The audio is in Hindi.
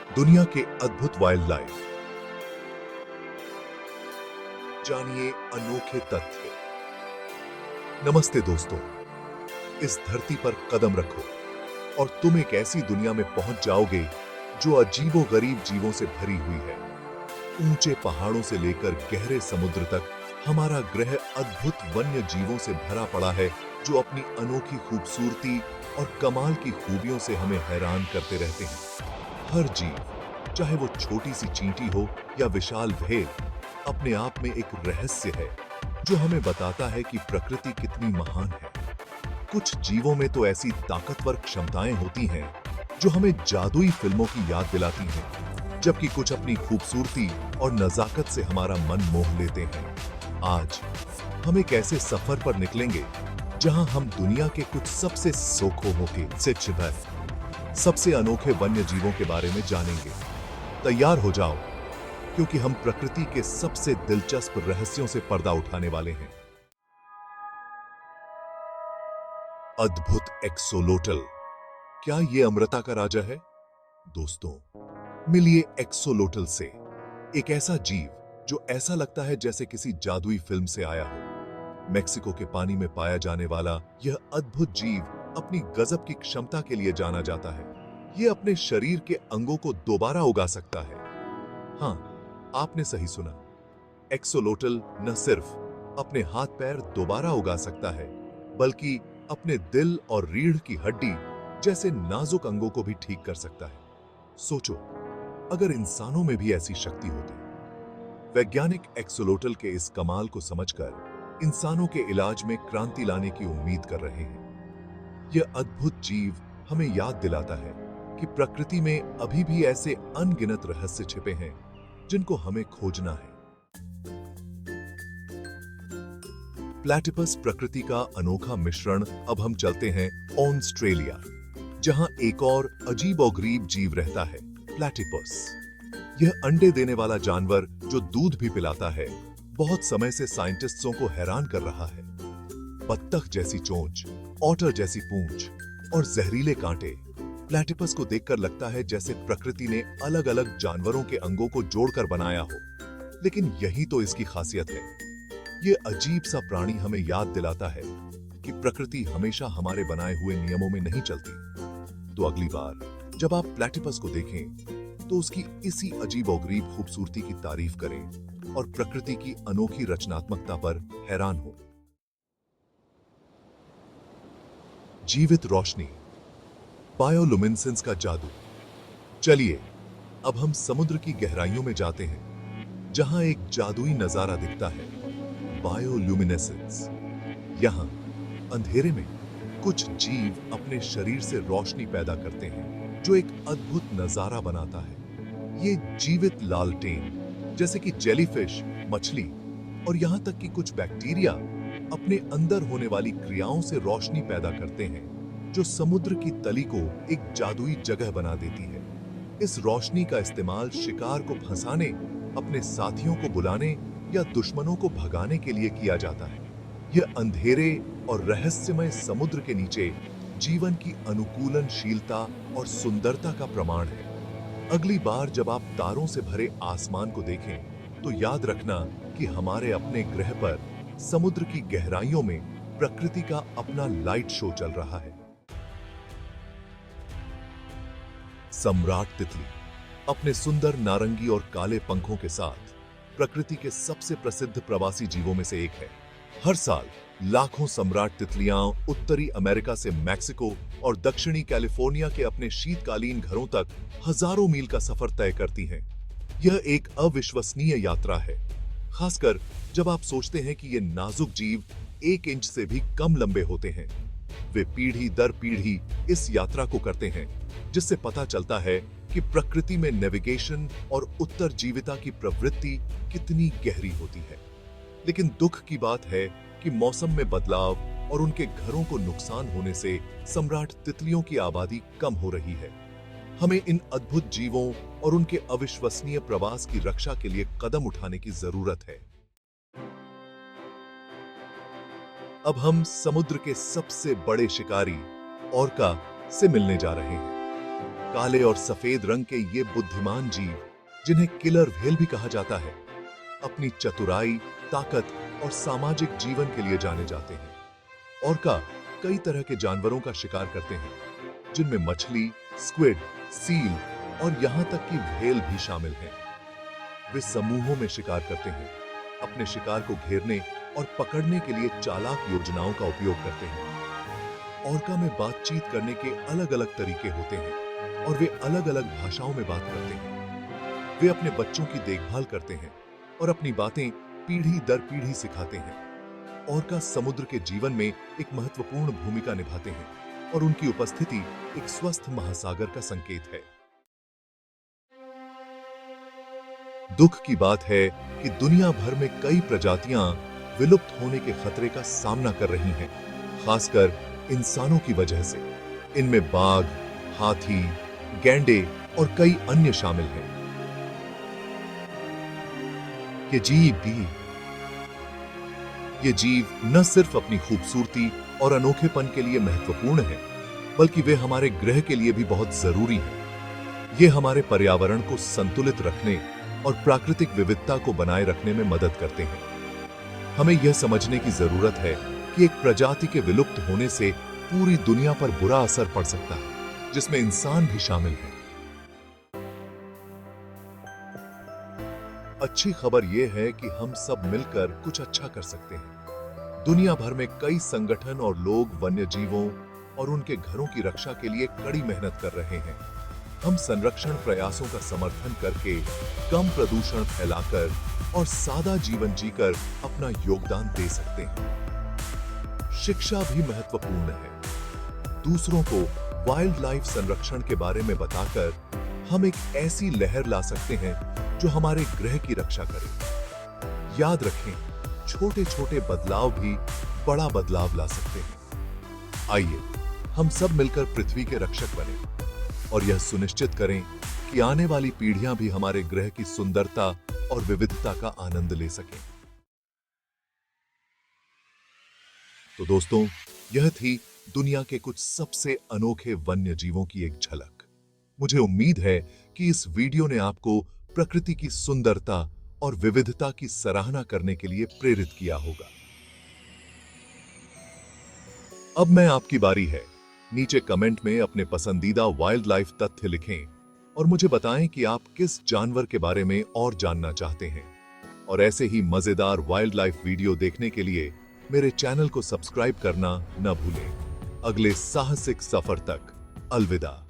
दुनिया के अद्भुत वाइल्ड लाइफ, जानिए अनोखे तथ्य। नमस्ते दोस्तों, इस धरती पर कदम रखो और तुम एक ऐसी दुनिया में पहुंच जाओगे जो अजीबोगरीब जीवों से भरी हुई है। ऊंचे पहाड़ों से लेकर गहरे समुद्र तक हमारा ग्रह अद्भुत वन्य जीवों से भरा पड़ा है, जो अपनी अनोखी खूबसूरती और कमाल की खूबियों से हमें हैरान करते रहते हैं। हर जीव, चाहे वो छोटी सी चींटी हो या विशाल भेड़, अपने आप में एक रहस्य है जो हमें बताता है कि प्रकृति कितनी महान है। कुछ जीवों में तो ऐसी ताकतवर क्षमताएं होती हैं जो हमें जादुई फिल्मों की याद दिलाती हैं, जबकि कुछ अपनी खूबसूरती और नजाकत से हमारा मन मोह लेते हैं। आज हम एक ऐसे सफर पर निकलेंगे जहां हम दुनिया के कुछ सबसे सोखों के सबसे अनोखे वन्य जीवों के बारे में जानेंगे। तैयार हो जाओ, क्योंकि हम प्रकृति के सबसे दिलचस्प रहस्यों से पर्दा उठाने वाले हैं। अद्भुत एक्सोलोटल, क्या ये अमृता का राजा है? दोस्तों, मिलिए एक्सोलोटल से, एक ऐसा जीव जो ऐसा लगता है जैसे किसी जादुई फिल्म से आया हो। मेक्सिको के पानी में पाया जाने वाला यह अद्भुत जीव अपनी गजब की क्षमता के लिए जाना जाता है। यह अपने शरीर के अंगों को दोबारा उगा सकता है। हाँ, आपने सही सुना। एक्सोलोटल न सिर्फ अपने हाथ पैर दोबारा उगा सकता है, बल्कि अपने दिल और रीढ़ की हड्डी जैसे नाजुक अंगों को भी ठीक कर सकता है। सोचो, अगर इंसानों में भी ऐसी शक्ति होती। वैज्ञानिक एक्सोलोटल के इस कमाल को समझकर इंसानों के इलाज में क्रांति लाने की उम्मीद कर रहे हैं। यह अद्भुत जीव हमें याद दिलाता है कि प्रकृति में अभी भी ऐसे अनगिनत रहस्य छिपे हैं जिनको हमें खोजना है। प्लैटिपस प्रकृति का अनोखा मिश्रण। अब हम चलते हैं ऑस्ट्रेलिया, जहां एक और अजीबोगरीब जीव रहता है, प्लैटिपस। यह अंडे देने वाला जानवर जो दूध भी पिलाता है, बहुत समय से साइंटिस्टों को हैरान कर रहा है। बत्तख जैसी चोंच, ऑटर जैसी पूंछ और जहरीले कांटे। प्लैटिपस को देखकर लगता है जैसे प्रकृति ने अलग अलग जानवरों के अंगों को जोड़कर बनाया हो। लेकिन यही तो इसकी खासियत है। यह अजीब सा प्राणी हमें याद दिलाता है कि प्रकृति हमेशा हमारे बनाए हुए नियमों में नहीं चलती। तो अगली बार जब आप प्लैटिपस को देखें, तो उसकी इसी अजीबोगरीब खूबसूरती की तारीफ करें और प्रकृति की अनोखी रचनात्मकता पर हैरान हो। जीवित रोशनी, बायोलुमिनेसेंस का जादू। चलिए, अब हम समुद्र की गहराइयों में जाते हैं, जहां एक जादुई नजारा दिखता है, बायोलुमिनेसेंस। यहां अंधेरे में कुछ जीव अपने शरीर से रोशनी पैदा करते हैं, जो एक अद्भुत नजारा बनाता है। ये जीवित लालटेन, जैसे कि जेलीफिश, मछली और यहां तक कि कुछ बैक्टीरिया अपने अंदर होने वाली क्रियाओं से रोशनी पैदा करते हैं, जो समुद्र की तली को एक जादुई जगह बना देती है। इस रोशनी का इस्तेमाल शिकार को फंसाने, अपने साथियों को बुलाने या दुश्मनों को भगाने के लिए किया जाता है। यह अंधेरे और रहस्यमय समुद्र के नीचे जीवन की अनुकूलनशीलता और सुंदरता का प्रमाण है। अगली बार जब आप तारों से भरे आसमान को देखें, तो याद रखना कि हमारे अपने ग्रह पर समुद्र की गहराइयों में प्रकृति का अपना लाइट शो चल रहा है। सम्राट तितली अपने सुंदर नारंगी और काले पंखों के साथ प्रकृति के सबसे प्रसिद्ध प्रवासी जीवों में से एक है। हर साल लाखों सम्राट तितलियां उत्तरी अमेरिका से मैक्सिको और दक्षिणी कैलिफोर्निया के अपने शीतकालीन घरों तक हजारों मील का सफर तय करती हैं। यह एक अविश्वसनीय यात्रा है, खासकर जब आप सोचते हैं कि ये नाजुक जीव 1 इंच से भी कम लंबे होते हैं। वे पीढ़ी दर पीढ़ी इस यात्रा को करते हैं, जिससे पता चलता है कि प्रकृति में नेविगेशन और उत्तरजीविता की प्रवृत्ति कितनी गहरी होती है। लेकिन दुख की बात है कि मौसम में बदलाव और उनके घरों को नुकसान होने से सम्राट तितलियों की आबादी कम हो रही है। हमें इन अद्भुत जीवों और उनके अविश्वसनीय प्रवास की रक्षा के लिए कदम उठाने की जरूरत है। अब हम समुद्र के सबसे बड़े शिकारी ऑर्का से मिलने जा रहे हैं। काले और सफेद रंग के ये बुद्धिमान जीव, जिन्हें किलर व्हेल भी कहा जाता है, अपनी चतुराई, ताकत और सामाजिक जीवन के लिए जाने जाते हैं। ऑर्का कई तरह के जानवरों का शिकार करते हैं, जिनमें मछली, स्क्विड, सील और यहां तक कि व्हेल भी शामिल हैं। वे समूहों में शिकार करते हैं, अपने शिकार को घेरने और पकड़ने के लिए चालाक योजनाओं का उपयोग करते हैं। ऑर्का में बातचीत करने के अलग अलग तरीके होते हैं और वे अलग अलग भाषाओं में बात करते हैं। वे अपने बच्चों की देखभाल करते हैं और अपनी बातें पीढ़ी दर पीढ़ी सिखाते हैं। ऑर्का समुद्र के जीवन में एक महत्वपूर्ण भूमिका निभाते हैं और उनकी उपस्थिति एक स्वस्थ महासागर का संकेत है। दुख की बात है कि दुनिया भर में कई प्रजातियां विलुप्त होने के खतरे का सामना कर रही हैं, खासकर इंसानों की वजह से। इनमें बाघ, हाथी, गैंडे और कई अन्य शामिल हैं। ये जीव न सिर्फ अपनी खूबसूरती और अनोखेपन के लिए महत्वपूर्ण हैं, बल्कि वे हमारे ग्रह के लिए भी बहुत जरूरी हैं। ये हमारे पर्यावरण को संतुलित रखने और प्राकृतिक विविधता को बनाए रखने में मदद करते हैं। हमें यह समझने की जरूरत है कि एक प्रजाति के विलुप्त होने से पूरी दुनिया पर बुरा असर पड़ सकता है, जिसमें इंसान भी शामिल है। अच्छी खबर यह है कि हम सब मिलकर कुछ अच्छा कर सकते हैं। दुनिया भर में कई संगठन और लोग वन्य जीवों और उनके घरों की रक्षा के लिए कड़ी मेहनत कर रहे हैं। हम संरक्षण प्रयासों का समर्थन करके, कम प्रदूषण फैलाकर और सादा जीवन जीकर अपना योगदान दे सकते हैं। शिक्षा भी महत्वपूर्ण है। दूसरों को वाइल्ड लाइफ संरक्षण के बारे में बताकर हम एक ऐसी लहर ला सकते हैं जो हमारे ग्रह की रक्षा करे। याद रखें, छोटे छोटे बदलाव भी बड़ा बदलाव ला सकते हैं। आइए हम सब मिलकर पृथ्वी के रक्षक बने और यह सुनिश्चित करें कि आने वाली पीढ़ियां भी हमारे ग्रह की सुंदरता और विविधता का आनंद ले सकें। तो दोस्तों, यह थी दुनिया के कुछ सबसे अनोखे वन्य जीवों की एक झलक। मुझे उम्मीद है कि इस वीडियो ने आपको प्रकृति की सुंदरता और विविधता की सराहना करने के लिए प्रेरित किया होगा। अब मैं आपकी बारी है। नीचे कमेंट में अपने पसंदीदा वाइल्ड लाइफ तथ्य लिखें और मुझे बताएं कि आप किस जानवर के बारे में और जानना चाहते हैं। और ऐसे ही मजेदार वाइल्ड लाइफ वीडियो देखने के लिए मेरे चैनल को सब्सक्राइब करना न भूलें। अगले साहसिक सफर तक अलविदा।